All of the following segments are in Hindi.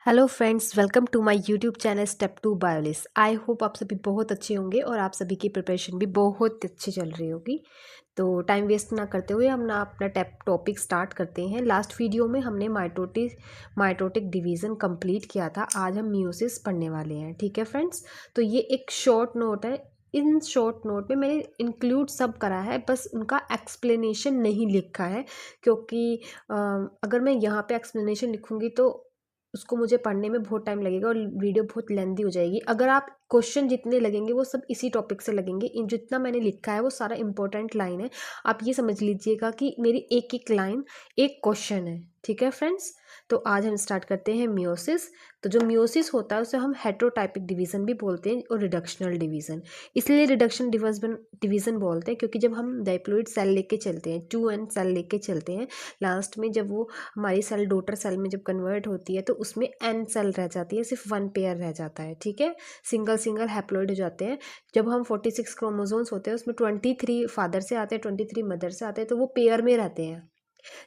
Hello friends, welcome to my YouTube channel step to biologist. I hope आप सभी बहुत अच्छे होंगे और आप सभी की प्रिपरेशन भी बहुत अच्छी चल रही होगी। तो टाइम वेस्ट ना करते हुए हम ना अपना टॉपिक स्टार्ट करते हैं। लास्ट वीडियो में हमने माइटोटिक डिवीज़न कंप्लीट किया था। आज हम मियोसिस पढ़ने वाले हैं। ठीक है फ्रेंड्स, तो ये एक शॉर्ट नोट है। इन शॉर्ट नोट में मैंने इंक्लूड सब करा है, बस उनका एक्सप्लेनेशन नहीं लिखा है, क्योंकि अगर मैं यहाँ पे एक्सप्लेनेशन लिखूँगी तो उसको मुझे पढ़ने में बहुत टाइम लगेगा और वीडियो बहुत लेंदी हो जाएगी। अगर आप क्वेश्चन जितने लगेंगे वो सब इसी टॉपिक से लगेंगे। इन जितना मैंने लिखा है वो सारा इंपॉर्टेंट लाइन है। आप ये समझ लीजिएगा कि मेरी एक एक लाइन एक क्वेश्चन है। ठीक है फ्रेंड्स, तो आज हम स्टार्ट करते हैं मियोसिस। तो जो मियोसिस होता है उसे हम हेटेरोटाइपिक डिवीज़न भी बोलते हैं और रिडक्शनल डिवीज़न। इसलिए रिडक्शन डिवीज़न बोलते हैं क्योंकि जब हम डाइप्लॉइड सेल लेके चलते हैं, 2n सेल लेके चलते हैं, लास्ट में जब वो हमारी सेल डॉटर सेल में जब कन्वर्ट होती है तो उसमें n सेल रह जाती है, सिर्फ 1 पेयर रह जाता है। ठीक है, सिंगल हैप्लॉइड हो जाते हैं। जब हम 46 क्रोमोसोम्स होते हैं उसमें 23 फादर से आते हैं, 23 मदर से आते हैं, तो वो पेयर में रहते हैं।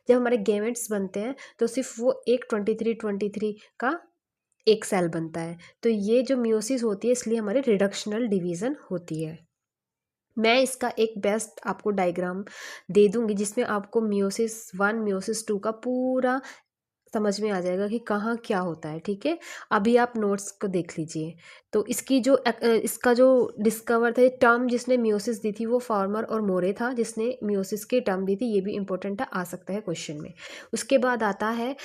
जब हमारे गेमेट्स बनते हैं तो सिर्फ वो एक 23 का एक सेल बनता है। तो ये जो मियोसिस होती है इसलिए हमारी रिडक्शनल डिवीज़न होती है। मैं इसका एक बेस्ट आपको डायग्राम दे दूंगी जिसमें आपको मियोसिस 1 मियोसिस 2 का पूरा समझ में आ जाएगा कि कहाँ क्या होता है। ठीक है, अभी आप नोट्स को देख लीजिए। तो इसका जो डिस्कवर था, टर्म जिसने मियोसिस दी थी वो फार्मर और मोरे था, जिसने मियोसिस की टर्म दी थी। ये भी इंपॉर्टेंट है, आ सकता है क्वेश्चन में। उसके बाद आता है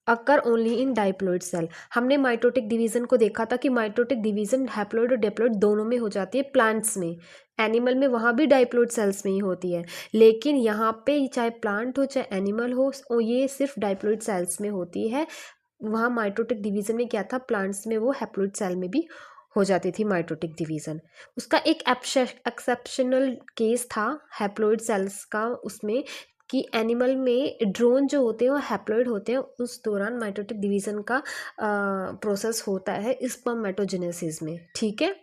occur only in diploid cell. हमने माइटोटिक डिवीजन को देखा था कि माइटोटिक डिवीजन हैप्लॉइड और डिप्लॉइड दोनों में हो जाती है प्लांट्स में। एनिमल में वहाँ भी डाइप्लॉइड सेल्स में ही होती है, लेकिन यहाँ पे चाहे प्लांट हो चाहे एनिमल हो, ये सिर्फ डाइप्लॉइड सेल्स में होती है। वहाँ माइटोटिक डिवीजन में क्या था, प्लांट्स में वो हैप्लॉइड सेल में भी हो जाती थी माइटोटिक डिवीजन। उसका एक एक्सेप्शनल केस था हैप्लॉइड सेल्स का, उसमें कि एनिमल में ड्रोन जो होते हैं वो हैप्लॉइड होते हैं। उस दौरान माइटोटिक डिवीजन का प्रोसेस होता है स्पर्मेटोजेनेसिस में। ठीक है,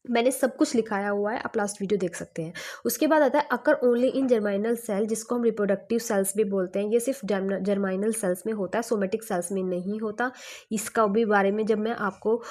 मैंने सब कुछ लिखाया हुआ है, आप लास्ट वीडियो देख सकते हैं। उसके बाद आता है अकर ओनली इन जर्माइनल सेल, जिसको हम रिप्रोडक्टिव सेल्स भी बोलते हैं। ये सिर्फ जर्माइनल सेल्स में होता है, सोमेटिक सेल्स में नहीं होता। इसका भी बारे में जब मैं आपको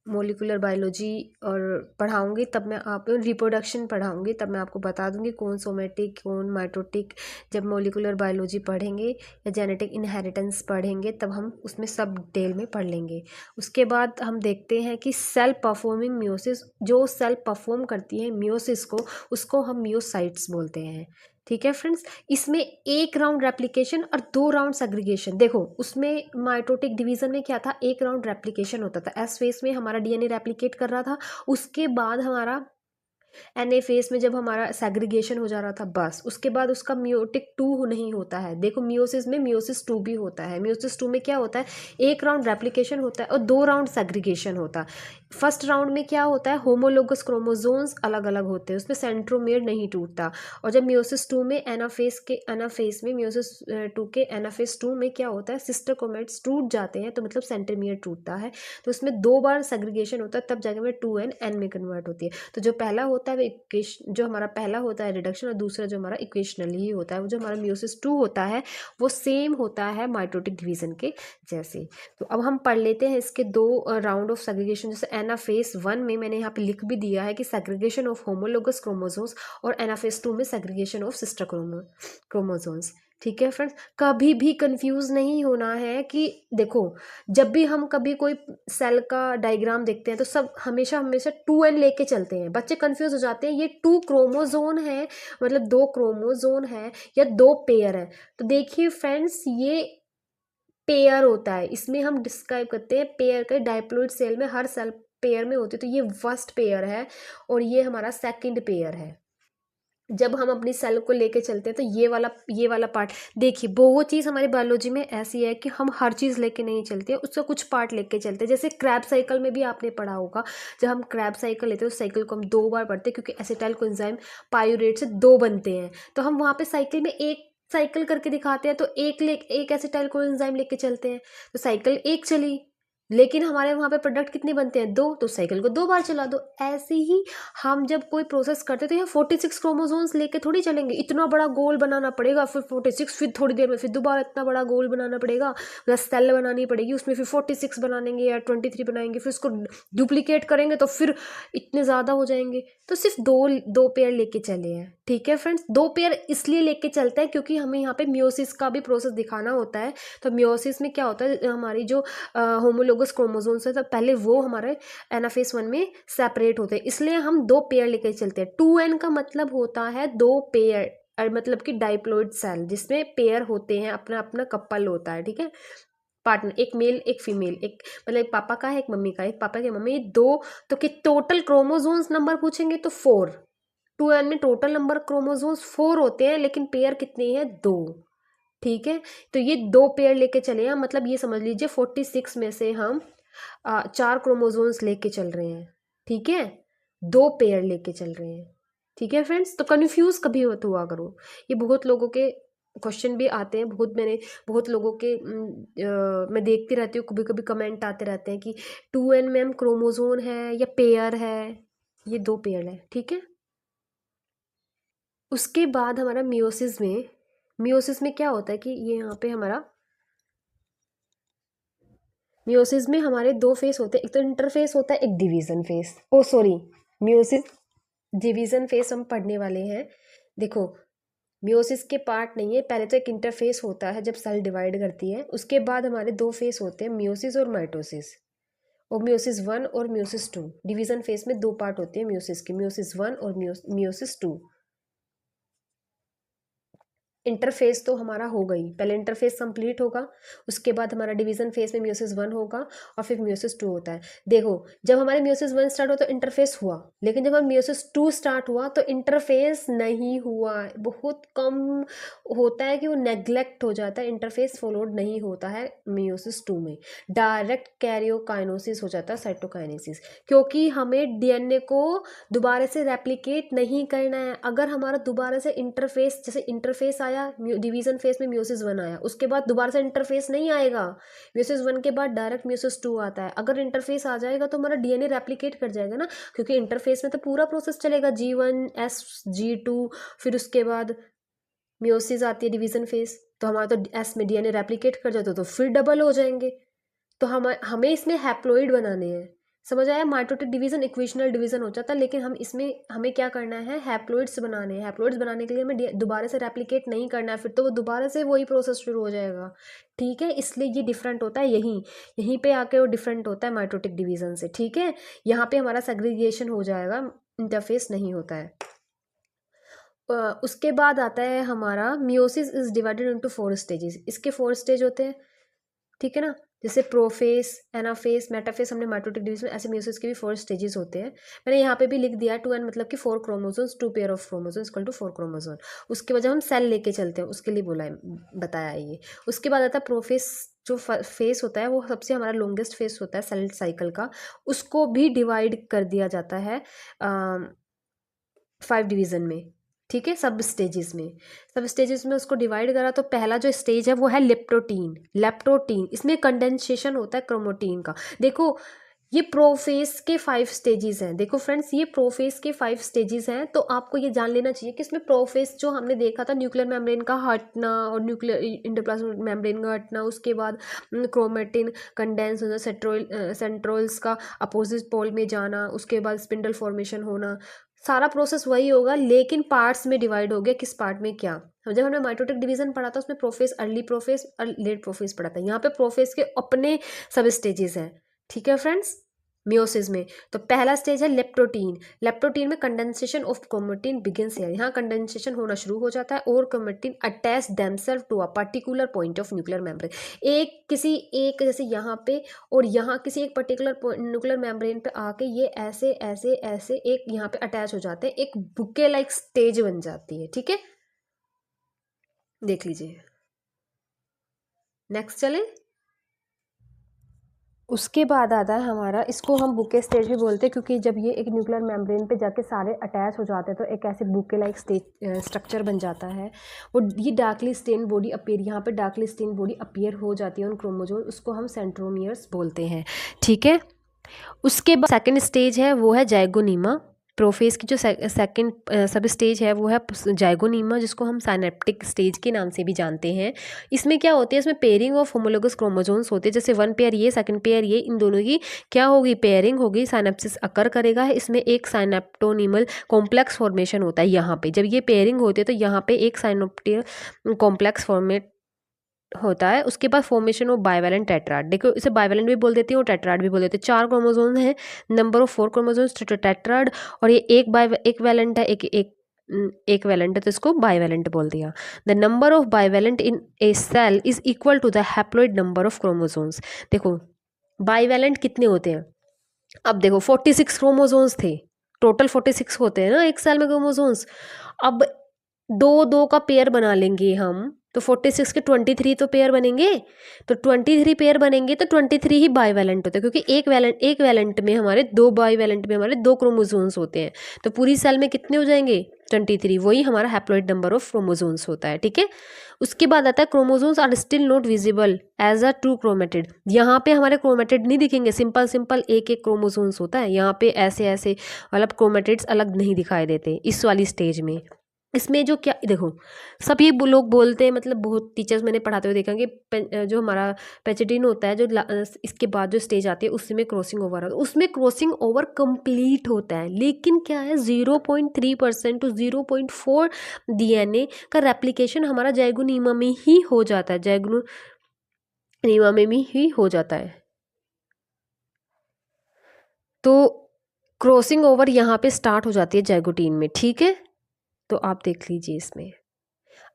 मोलिकुलर बायोलॉजी और पढ़ाऊंगी तब मैं आप रिप्रोडक्शन पढ़ाऊंगी तब मैं आपको बता दूंगी कौन सोमेटिक कौन माइटोटिक। जब मोलिकुलर बायोलॉजी पढ़ेंगे या जेनेटिक इनहेरिटेंस पढ़ेंगे तब हम उसमें सब डिटेल में पढ़ लेंगे। उसके बाद हम देखते हैं कि सेल परफॉर्मिंग मियोसिस, जो सेल परफॉर्म करती है मियोसिस को, उसको हम मियोसाइट्स बोलते हैं। ठीक है फ्रेंड्स, इसमें एक राउंड रेप्लिकेशन और 2 राउंड सेग्रीगेशन। देखो उसमें माइटोटिक डिवीजन में क्या था, एक राउंड रेप्लिकेशन होता था, एस फेस में हमारा डीएनए रेप्लिकेट कर रहा था। उसके बाद हमारा एनए फेस में जब हमारा सेग्रीगेशन हो जा रहा था, बस उसके बाद उसका मियोटिक 2 नहीं होता है। देखो मियोसिस में मियोसिस 2 भी होता है। मियोसिस 2 में क्या होता है, एक राउंड रेप्लिकेशन होता है और 2 राउंड सेग्रीगेशन होता है। फर्स्ट राउंड में क्या होता है, होमोलोगस क्रोमोसोम्स अलग अलग होते हैं, उसमें सेंट्रोमियर नहीं टूटता। और जब मियोसिस 2 में एनाफेस में मियोसिस 2 के एनाफेस 2 में क्या होता है, सिस्टर क्रोमेट्स टूट जाते हैं, तो मतलब सेंट्रोमियर टूटता है। तो उसमें 2 बार सेग्रीगेशन होता है, तब जाके में 2n n में कन्वर्ट होती है। तो जो पहला होता है वो जो हमारा पहला होता है रिडक्शन, और दूसरा जो हमारा इक्वेशनली ही होता है, वो जो हमारा मियोसिस 2 होता है वो सेम होता है माइटोटिक डिवीजन के जैसे। तो अब हम पढ़ लेते हैं इसके 2 राउंड ऑफ सेग्रीगेशन। जैसे एनाफेस 1 में मैंने यहाँ पे लिख भी दिया है कि सेग्रीगेशन ऑफ होमोलोगस क्रोमोसोम्स, और एनाफेस 2 में सेग्रीगेशन ऑफ सिस्टर क्रोमोसोम्स। ठीक है फ्रेंड्स, कभी भी कंफ्यूज नहीं होना है कि देखो जब भी हम कभी कोई सेल का डायग्राम देखते हैं तो सब हमेशा हमेशा 2n लेके चलते हैं। बच्चे कंफ्यूज हो जाते हैं, ये 2 क्रोमोजोन है, मतलब 2 क्रोमोजोन है या 2 पेयर है। तो देखिए फ्रेंड्स, ये पेयर होता है, इसमें हम डिस्क्राइब करते हैं पेयर का। डाइप्लॉइड सेल में हर सेल पेयर में होती है, तो ये फर्स्ट पेयर है और ये हमारा सेकंड पेयर है। जब हम अपनी सेल को लेके चलते हैं तो ये वाला पार्ट देखिए। वो चीज़ हमारी बायोलॉजी में ऐसी है कि हम हर चीज़ लेके नहीं चलते हैं, उसका कुछ पार्ट लेके चलते हैं। जैसे क्रैब साइकिल में भी आपने पढ़ा होगा, जब हम क्रैब साइकिल लेते हैं उस साइकिल को हम 2 बार पढ़ते हैं, क्योंकि एसिटाइल कोएंजाइम पायूरेट से 2 बनते हैं। तो हम वहाँ पे साइकिल में एक साइकिल करके दिखाते हैं, तो एक एसिटाइल कोएंजाइम लेके चलते हैं, तो साइकिल एक चली। लेकिन हमारे वहाँ पे प्रोडक्ट कितने बनते हैं, 2, तो साइकिल को 2 बार चला दो। ऐसे ही हम जब कोई प्रोसेस करते तो यहाँ 46 क्रोमोसोम्स लेके थोड़ी चलेंगे, इतना बड़ा गोल बनाना पड़ेगा, फिर 46, फिर थोड़ी देर में फिर दोबारा इतना बड़ा गोल बनाना पड़ेगा, मतलब सेल बनानी पड़ेगी, उसमें फिर 46 बनाएंगे या 23 बनाएंगे, फिर उसको डुप्लीकेट करेंगे तो फिर इतने ज़्यादा हो जाएंगे। तो सिर्फ दो पेयर लेके चले हैं, ठीक है फ्रेंड्स। 2 पेयर इसलिए लेके चलते हैं क्योंकि हमें यहाँ पे मियोसिस का भी प्रोसेस दिखाना होता है। तो मियोसिस में क्या होता है, हमारी जो होमोलोगस क्रोमोसोम्स है तो पहले वो हमारे एनाफेज 1 में सेपरेट होते हैं, इसलिए हम 2 पेयर लेके चलते हैं। 2n का मतलब होता है 2 पेयर, मतलब कि डाइप्लॉइड सेल जिसमें पेयर होते हैं, अपना अपना कपल होता है, ठीक है, पार्टनर, एक मेल एक फीमेल, एक मतलब एक पापा का है एक मम्मी का, एक पापा की मम्मी, 2। तो कि टोटल क्रोमोसोम्स नंबर पूछेंगे तो 4। 2n में टोटल नंबर क्रोमोसोम्स 4 होते हैं, लेकिन पेयर कितने हैं, 2, ठीक है। तो ये 2 पेयर लेके चले हैं, मतलब ये समझ लीजिए 46 में से हम 4 क्रोमोसोम्स लेके चल रहे हैं, ठीक है, 2 पेयर लेके चल रहे हैं, ठीक है फ्रेंड्स। तो कन्फ्यूज कभी मत हुआ करो, ये बहुत लोगों के क्वेश्चन भी आते हैं, बहुत लोगों के मैं देखती रहती हूँ, कभी कभी कमेंट आते रहते हैं कि 2n में हम क्रोमोसोम है या पेयर है, ये 2 पेयर है, ठीक है। उसके बाद हमारा मियोसिस में क्या होता है कि ये यहाँ पे हमारा मियोसिस में हमारे 2 फेस होते हैं, एक तो इंटरफेस होता है, एक डिवीजन फेस, ओ सॉरी, मियोसिस डिवीजन फेस हम पढ़ने वाले हैं। देखो, मियोसिस के पार्ट नहीं है, पहले तो एक इंटरफेस होता है जब सेल डिवाइड करती है, उसके बाद हमारे 2 फेस होते हैं, मियोसिस और माइटोसिस, और मियोसिस 1 और मियोसिस 2। डिवीजन फेस में 2 पार्ट होते हैं मियोसिस के, मियोसिस 1 और मियोसिस 2। इंटरफेस तो हमारा हो गई, पहले इंटरफेस कंप्लीट होगा, उसके बाद हमारा डिवीजन फेस में मियोसिस 1 होगा और फिर मियोसिस 2 होता है। देखो, जब हमारे मियोसिस 1 स्टार्ट हुआ तो इंटरफेस हुआ, लेकिन जब हम मियोसिस 2 स्टार्ट हुआ तो इंटरफेस नहीं हुआ। बहुत कम होता है कि वो नेग्लेक्ट हो जाता है, इंटरफेस फॉलोड नहीं होता है मियोसिस 2 में, डायरेक्ट कैरियोकाइनोसिस हो जाता है, साइटोकाइनेसिस, क्योंकि हमें डीएनए को दोबारा से रेप्लिकेट नहीं करना है। अगर हमारा दोबारा से इंटरफेस, जैसे इंटरफेस आया डिवीजन फेस में मियोसिस 1 आया, उसके बाद दोबारा से इंटरफेस नहीं आएगा, मियोसिस 1 के बाद डायरेक्ट मियोसिस 2 आता है। अगर इंटरफेस आ जाएगा तो हमारा डीएनए रेप्लिकेट कर जाएगा ना, क्योंकि इंटरफेस में तो पूरा प्रोसेस चलेगा, G1 G2, फिर उसके बाद मियोसिस आती है डिवीजन फेस, तो हमारा तो एस में डीएनए रेप्लिकेट कर जाता तो फिर डबल हो जाएंगे। तो हमें इसमें हैप्लॉइड बनाने हैं, समझ आया। माइटोटिक डिवीजन इक्वेशनल डिवीजन हो जाता है, लेकिन हम इसमें हमें क्या करना है, हैप्लॉइड्स बनाने हैं। हैप्लॉइड्स बनाने के लिए हमें दोबारा से रेप्लिकेट नहीं करना है, फिर तो वो दोबारा से वही प्रोसेस शुरू हो जाएगा, ठीक है। इसलिए ये डिफरेंट होता है, यहीं पे आके वो डिफरेंट होता है माइटोटिक डिवीजन से, ठीक है। यहाँ पे हमारा सेग्रीगेशन हो जाएगा, इंटरफेस नहीं होता है। उसके बाद आता है हमारा meiosis is divided into 4 stages, इसके 4 स्टेज होते हैं, ठीक है ना। जैसे प्रोफेस, एनाफेस, मेटाफेस हमने माइटोटिक डिवीजन, ऐसे मियोसिस के भी 4 स्टेजेस होते हैं। मैंने यहाँ पे भी लिख दिया 2n मतलब कि 4 chromosomes, 2 pair of chromosomes equal to 4 chromosome. उसके वजह हम सेल लेके चलते हैं, उसके लिए बोला है, बताया है ये। उसके बाद आता है प्रोफेस, जो फेस होता है वो सबसे हमारा लॉन्गेस्ट फेस होता है सेल साइकिल का, उसको भी डिवाइड कर दिया जाता है 5 डिवीजन में, ठीक है, सब स्टेजेस में उसको डिवाइड करा। तो पहला जो स्टेज है वो है लेप्टोटीन, इसमें कंडेंसेशन होता है क्रोमोटीन का। देखो, ये प्रोफेस के 5 स्टेजेस हैं, देखो फ्रेंड्स, ये प्रोफेस के 5 स्टेजेस हैं, तो आपको ये जान लेना चाहिए कि इसमें प्रोफेस जो हमने देखा था, न्यूक्लियर मेम्ब्रेन का हटना और न्यूक्लियर इंडोप्लाज्मिक मेम्ब्रेन का हटना, उसके बाद क्रोमेटिन कंडेंस होना, सेंट्रोल्स का अपोजिट पोल में जाना, उसके बाद स्पिंडल फॉर्मेशन होना, सारा प्रोसेस वही होगा, लेकिन पार्ट्स में डिवाइड हो गया, किस पार्ट में क्या। जब हमने माइटोटिक डिवीजन पढ़ा था उसमें प्रोफेस, अर्ली प्रोफेस और लेट प्रोफेस पढ़ा था, यहाँ पे प्रोफेस के अपने सब स्टेजेस हैं, ठीक है फ्रेंड्स। मियोसिस में तो पहला स्टेज है लेप्टोटीन में condensation of chromatin begins here, यहाँ कंडेंसेशन होना शुरू हो जाता है और chromatin attach themselves to a particular point of nuclear membrane, एक जैसे यहाँ पे और यहाँ किसी एक पर्टिकुलर न्यूक्लियर मेम्ब्रेन पे आके ये ऐसे ऐसे ऐसे एक यहाँ पे अटैच हो जाते हैं, एक बुके लाइक स्टेज बन जाती है, ठीक है। देख लीजिए, नेक्स्ट चले। उसके बाद आता है हमारा, इसको हम बुके स्टेज भी बोलते हैं क्योंकि जब ये एक न्यूक्लियर मेम्ब्रेन पे जाके सारे अटैच हो जाते हैं तो एक ऐसे बुके लाइक स्टेज स्ट्रक्चर बन जाता है। वो ये डार्कली स्टेन बॉडी अपीयर, यहाँ पे डार्कली स्टेन बॉडी अपीयर हो जाती है उन क्रोमोजोम, उसको हम सेंट्रोमियर्स बोलते हैं, ठीक है। उसके बाद सेकेंड स्टेज है वो है जाइगोनीमा। प्रोफेज की जो सेकंड सब स्टेज है वो है जाइगोनीमा, जिसको हम साइनेप्टिक स्टेज के नाम से भी जानते हैं। इसमें क्या होती है, इसमें पेयरिंग ऑफ होमोलोगस क्रोमोसोम्स होते हैं, जैसे वन पेयर ये सेकंड पेयर ये, इन दोनों की क्या होगी, पेयरिंग होगी, साइनेप्सिस अकर करेगा। इसमें एक साइनेप्टोनिमल कॉम्प्लेक्स फॉर्मेशन होता है। यहाँ पे जब ये पेयरिंग होती है तो यहाँ पे एक साइनेप्टिक कॉम्प्लेक्स फॉर्मेट होता है। उसके बाद फॉर्मेशन ऑफ बाइवेलेंट टेट्राड, देखो इसे बाइवेलेंट भी बोल देते हैं और टेट्राड भी बोल देते हैं। 4 क्रोमोसोम हैं, नंबर ऑफ 4 क्रोमोसोम्स टेट्राड, और ये एक वैलेंट है, एक वैलेंट है तो इसको बाइवेलेंट बोल दिया। The number of bivalent in a cell is equal to the haploid number of chromosomes. देखो बाइवेलेंट कितने होते हैं, अब देखो 46 क्रोमोसोम्स थे, टोटल 46 होते हैं ना एक सेल में क्रोमोसोम्स। अब 2-2 का पेयर बना लेंगे हम तो 46 के 23 तो पेयर बनेंगे, तो 23 पेयर बनेंगे तो 23 ही बाईवैलेंट होते हैं, क्योंकि एक वैलेंट में हमारे 2 बाईवैलेंट में हमारे 2 क्रोमोसोम्स होते हैं। तो पूरी सेल में कितने हो जाएंगे, 23, वही हमारा हैप्लॉइड नंबर ऑफ क्रोमोसोम्स होता है, ठीक है। उसके बाद आता है chromosomes are still not visible as a true chromatid. यहाँ पे हमारे क्रोमेटिड नहीं दिखेंगे, सिंपल एक क्रोमोसोम्स होता है, यहाँ पे ऐसे ऐसे मतलब क्रोमेटिड्स अलग नहीं दिखाई देते इस वाली स्टेज में। इसमें जो क्या देखो सब ये लोग बोलते हैं, मतलब बहुत टीचर्स मैंने पढ़ाते हुए देखा कि जो हमारा पेचिटिन होता है, जो इसके बाद जो स्टेज आती है उसमें क्रॉसिंग ओवर होता है, उसमें क्रॉसिंग ओवर कंप्लीट होता है, लेकिन क्या है 0.3% टू 0.4 डीएनए का रेप्लिकेशन हमारा जाइगोनीमा में ही हो जाता है, जाइगोनीमा में ही हो जाता है। तो क्रॉसिंग ओवर यहाँ पे स्टार्ट हो जाती है जाइगोटीन में, ठीक है। तो आप देख लीजिए इसमें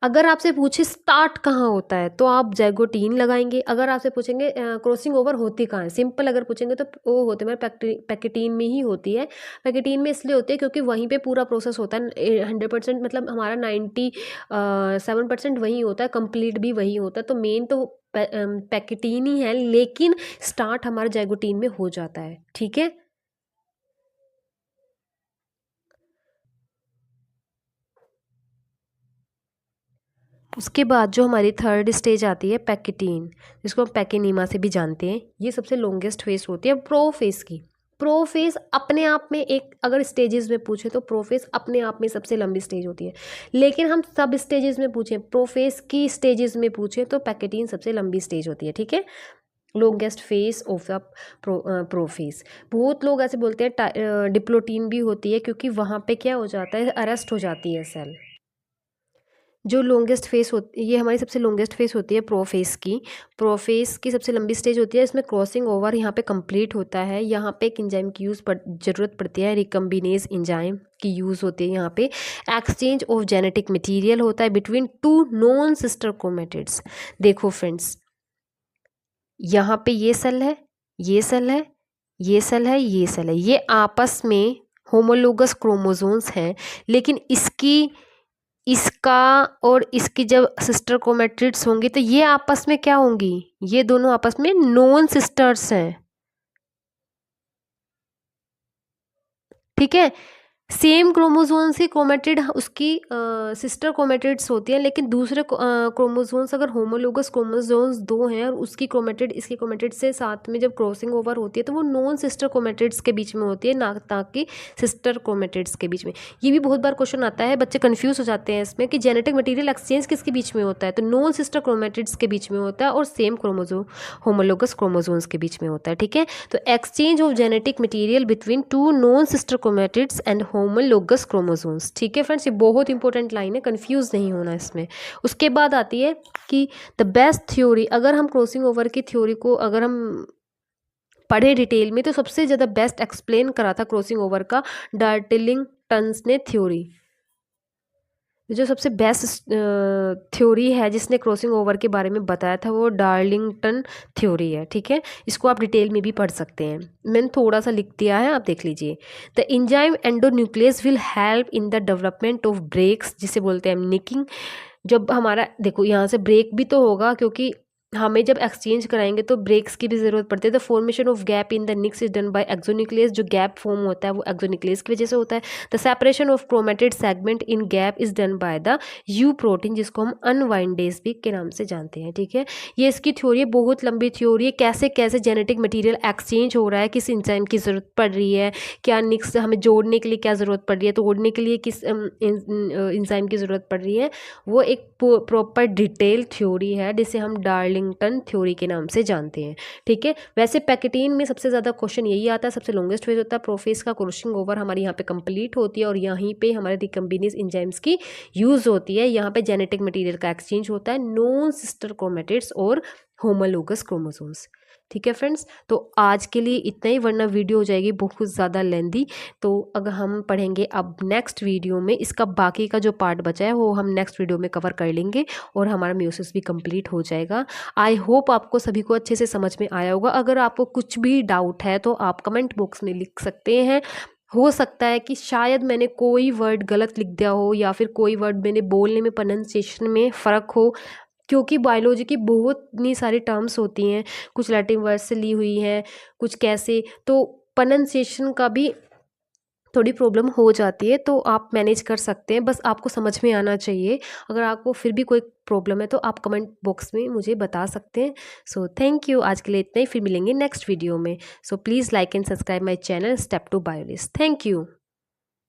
अगर आपसे पूछे स्टार्ट कहाँ होता है तो आप जाइगोटीन लगाएंगे। अगर आपसे पूछेंगे क्रॉसिंग ओवर होती कहाँ है, सिंपल अगर पूछेंगे तो वो होते हैं पैकेटीन में ही होती है। पैकेटीन में इसलिए होती है क्योंकि वहीं पे पूरा प्रोसेस होता है 100%, मतलब हमारा 97% वही होता है, कंप्लीट भी वही होता है। तो मेन तो पैकेटीन ही है, लेकिन स्टार्ट हमारे जाइगोटीन में हो जाता है, ठीक है। उसके बाद जो हमारी थर्ड स्टेज आती है पैकेटीन, जिसको हम पैकेनीमा से भी जानते हैं, ये सबसे लॉन्गेस्ट फेज होती है प्रोफेज की। प्रोफेज अपने आप में एक अगर स्टेजेस में पूछे तो प्रोफेज अपने आप में सबसे लंबी स्टेज होती है, लेकिन हम सब स्टेजेस में पूछें, प्रोफेज की स्टेजेस में पूछें तो पैकेटीन सबसे लंबी स्टेज होती है, ठीक है। Longest phase of the prophase. बहुत लोग ऐसे बोलते हैं डिप्लोटीन भी होती है, क्योंकि वहाँ पे क्या हो जाता है, अरेस्ट हो जाती है सेल। जो लॉन्गेस्ट फेस होती ये हमारी सबसे लॉन्गेस्ट फेस होती है प्रोफेस की सबसे लंबी स्टेज होती है। इसमें क्रॉसिंग ओवर यहाँ पे कंप्लीट होता है। यहाँ पे एक एंजाइम की ज़रूरत पड़ती है, रिकम्बिनेज एंजाइम की यूज़ होती है। यहाँ पे एक्सचेंज ऑफ जेनेटिक मटेरियल होता है बिटवीन 2 नॉन सिस्टर क्रोमेटिड्स। देखो फ्रेंड्स, यहाँ पे ये सेल है, ये सेल है, ये सेल है, ये सेल है, ये आपस में होमोलोगस क्रोमोसोम्स हैं, लेकिन इसका और इसकी जब सिस्टर क्रोमेटिड्स होंगी तो ये आपस में क्या होंगी, ये दोनों आपस में नॉन सिस्टर्स हैं, ठीक है। सेम क्रोमोसोम से क्रोमेटिड उसकी सिस्टर क्रोमेटिड्स होती हैं, लेकिन दूसरे क्रोमोसोम्स अगर होमोलोगस क्रोमोसोम्स 2 हैं और उसकी क्रोमेटिड इसकी क्रोमेटिड से साथ में जब क्रॉसिंग ओवर होती है तो वो नॉन सिस्टर क्रोमेटिड्स के बीच में होती है, ना कि सिस्टर क्रोमेटिड्स के बीच में। ये भी बहुत बार क्वेश्चन आता है, बच्चे कन्फ्यूज हो जाते हैं इसमें कि जेनेटिक मटीरियल एक्सचेंज किसके बीच में होता है, तो नॉन सिस्टर क्रोमेटिड्स के बीच में होता है और सेम क्रोमोसोम होमोलोगस क्रोमोसोम्स के बीच में होता है, ठीक है। तो exchange of genetic material between 2 non sister chromatids and homologous chromosomes, ठीक है फ्रेंड्स। ये बहुत इंपॉर्टेंट लाइन है, कंफ्यूज नहीं होना इसमें। उसके बाद आती है कि द बेस्ट थ्योरी, अगर हम क्रॉसिंग ओवर की थ्योरी को अगर हम पढ़े डिटेल में तो सबसे ज़्यादा बेस्ट एक्सप्लेन करा था क्रॉसिंग ओवर का डार्लिंगटन ने थ्योरी। जो सबसे बेस्ट थ्योरी है जिसने क्रॉसिंग ओवर के बारे में बताया था वो डार्लिंगटन थ्योरी है, ठीक है। इसको आप डिटेल में भी पढ़ सकते हैं, मैंने थोड़ा सा लिख दिया है, आप देख लीजिए। The enzyme endonuclease will help in the development of breaks, जिसे बोलते हैं निकिंग। जब हमारा देखो यहाँ से ब्रेक भी तो होगा, क्योंकि हमें जब एक्सचेंज कराएंगे तो ब्रेक्स की भी ज़रूरत पड़ती है। The formation of gap in the nicks is done by exonuclease, जो गैप फॉर्म होता है वो एक्सोन्यूक्लियस की वजह से होता है। The separation of chromatid segment in gap is done by the U protein, जिसको हम अनवाइंडेज भी के नाम से जानते हैं। ठीक है, ये इसकी थ्योरी बहुत लंबी थ्योरी है, कैसे कैसे जेनेटिक मटीरियल एक्सचेंज हो रहा है, किस इंजाइम की ज़रूरत पड़ रही है, क्या निक्स हमें जोड़ने के लिए क्या ज़रूरत पड़ रही है, तोड़ने के लिए किस इंजाइम की ज़रूरत पड़ रही है। वो एक प्रॉपर डिटेल थ्योरी है जिसे हम डार्लिंगटन थ्योरी के नाम से जानते हैं। ठीक है, वैसे पैकेटीन में सबसे ज़्यादा क्वेश्चन यही आता है, सबसे लॉन्गेस्ट फेज होता है। प्रोफेस का क्रॉसिंग ओवर हमारी यहाँ पे कंप्लीट होती है और यहीं पे हमारे रिकम्बिनेस एंजाइम्स की यूज़ होती है। यहाँ पे जेनेटिक मटेरियल का एक्सचेंज होता है, नॉन सिस्टर क्रोमेटिड्स और होमोलोगस क्रोमोसोम्स। ठीक है फ्रेंड्स, तो आज के लिए इतना ही, वरना वीडियो हो जाएगी बहुत ज़्यादा लेंदी। तो अगर हम पढ़ेंगे अब नेक्स्ट वीडियो में, इसका बाकी का जो पार्ट बचा है वो हम नेक्स्ट वीडियो में कवर कर लेंगे और हमारा म्यूसिस भी कंप्लीट हो जाएगा। आई होप आपको सभी को अच्छे से समझ में आया होगा। अगर आपको कुछ भी डाउट है तो आप कमेंट बॉक्स में लिख सकते हैं। हो सकता है कि शायद मैंने कोई वर्ड गलत लिख दिया हो या फिर कोई वर्ड मैंने बोलने में प्रोनाउंसिएशन में फ़र्क हो, क्योंकि बायोलॉजी की बहुत इतनी सारी टर्म्स होती हैं, कुछ लैटिन वर्ड से ली हुई हैं, कुछ कैसे, तो प्रोनाउंसिएशन का भी थोड़ी प्रॉब्लम हो जाती है। तो आप मैनेज कर सकते हैं, बस आपको समझ में आना चाहिए। अगर आपको फिर भी कोई प्रॉब्लम है तो आप कमेंट बॉक्स में मुझे बता सकते हैं। सो थैंक यू, आज के लिए इतना ही, फिर मिलेंगे नेक्स्ट वीडियो में। So please like and subscribe my channel step to biologist. Thank you.